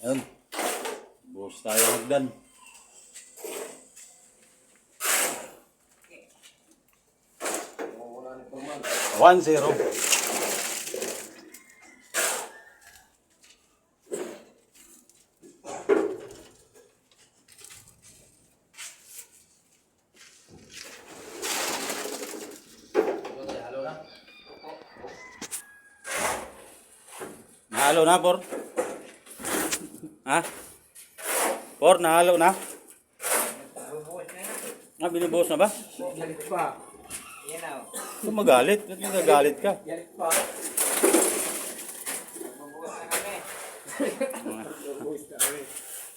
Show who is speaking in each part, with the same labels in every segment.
Speaker 1: Ayun. Buhos tayo hagdan. 1-0. Nahalo na, Por? Ha? Por, nahalo na? Binubuhos na ba?
Speaker 2: Galit pa. Yan o.
Speaker 1: Kung magalit, ba't nagagalit ka?
Speaker 2: Galit pa. Magbubuhos na kami. Magbubuhos na kami.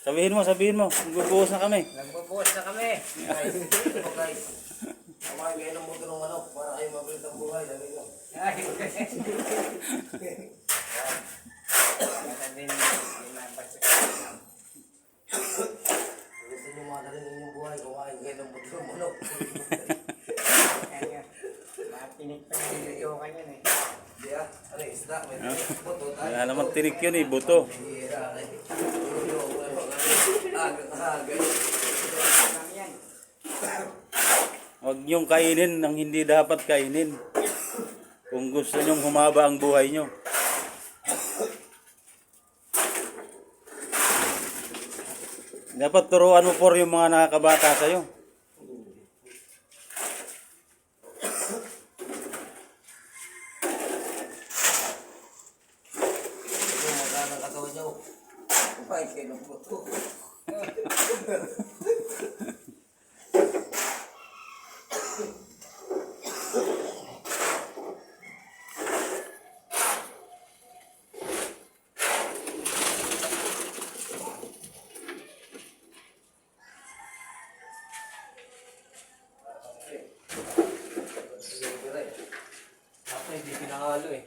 Speaker 1: Sabihin mo, magbubuhos na kami.
Speaker 2: Nagbubuhos na kami.
Speaker 3: Guys, guys. Kumain kayo ng buto ng manok para kayo mabilis ang buhay. Dali nyo.
Speaker 2: Ay, din
Speaker 3: Gusto nyo madali ng inyong buhay. Kumain kayo ng buto ng manok.
Speaker 2: Matinig pa yung video kanyan eh.
Speaker 3: Di ah. Ano yung isda? May buto tayo.
Speaker 1: Kaya naman tinik yun eh, buto.
Speaker 3: Hira. Aga.
Speaker 2: Kami yan.
Speaker 1: Huwag niyong kainin ang hindi dapat kainin. Kung gusto niyong humaba ang buhay niyo. Dapat turuan mo por yung mga nakakabata sa'yo.
Speaker 3: Yung magana katawan nyo. Kumain kayo ng buto.
Speaker 2: Ako hindi pinakalo eh.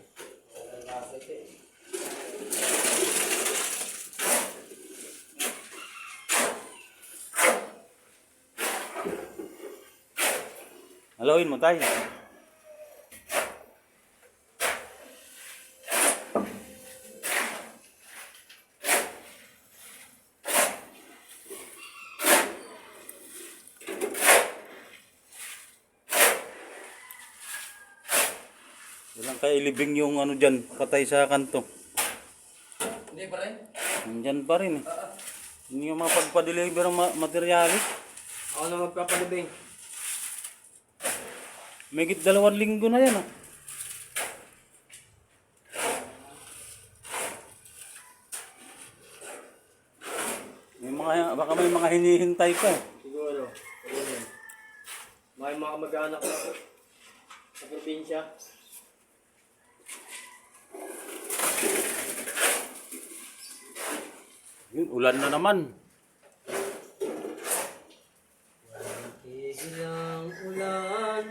Speaker 1: Halawin mo tayo. Walang kailibing yung ano dyan, patay sa kanto.
Speaker 3: Hindi pa rin?
Speaker 1: Nandyan pa rin eh. Hindi yung mga pagpa-deliver ng materialis.
Speaker 2: Ako na magpapalibing.
Speaker 1: Megit 2 linggo na yan ah. Baka may mga hinihintay pa eh.
Speaker 2: Siguro. May mga kamag-anak na sa probinsya.
Speaker 1: Yun, ulan na naman.
Speaker 2: Tigil ang ulan.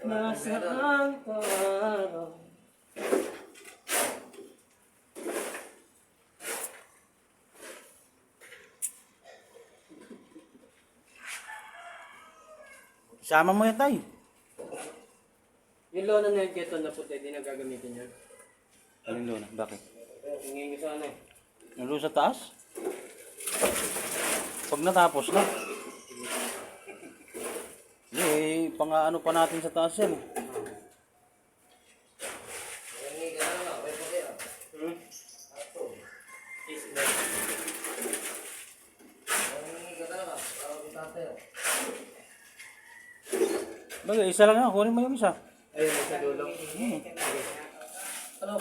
Speaker 2: Nasaan ka araw?
Speaker 1: Sama mo yan tayo.
Speaker 2: Yung lona na yung keto na puti, di na gagamitin yun.
Speaker 1: Alin doon? Bakit?
Speaker 2: Hingin ko sana eh.
Speaker 1: Nandun sa taas? Pag natapos na. Hindi, pang-ano pa natin sa taas yan.
Speaker 3: Nangingi ka na lang. May puti ah. Ato. Nangingi ka na lang. Para bitate ah.
Speaker 1: Bagay, isa lang yan. Kunin mo yung isa.
Speaker 2: Ayun, sa dulo.
Speaker 3: Ano?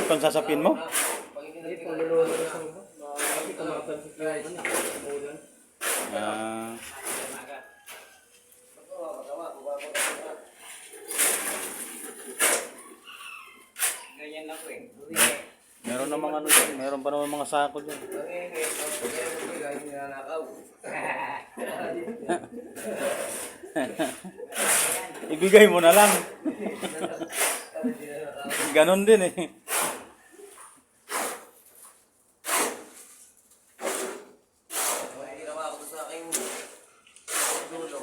Speaker 1: Pansasapin mo?
Speaker 2: Hindi, pangluluto na sa baba. Bakit tumatansin ko yung ano, sa ulan.
Speaker 1: Ah,
Speaker 2: Ganyan ako eh.
Speaker 1: meron namang ano dyan. Meron pa naman mga sako dyan. Ibigay mo na lang. Ganon din eh.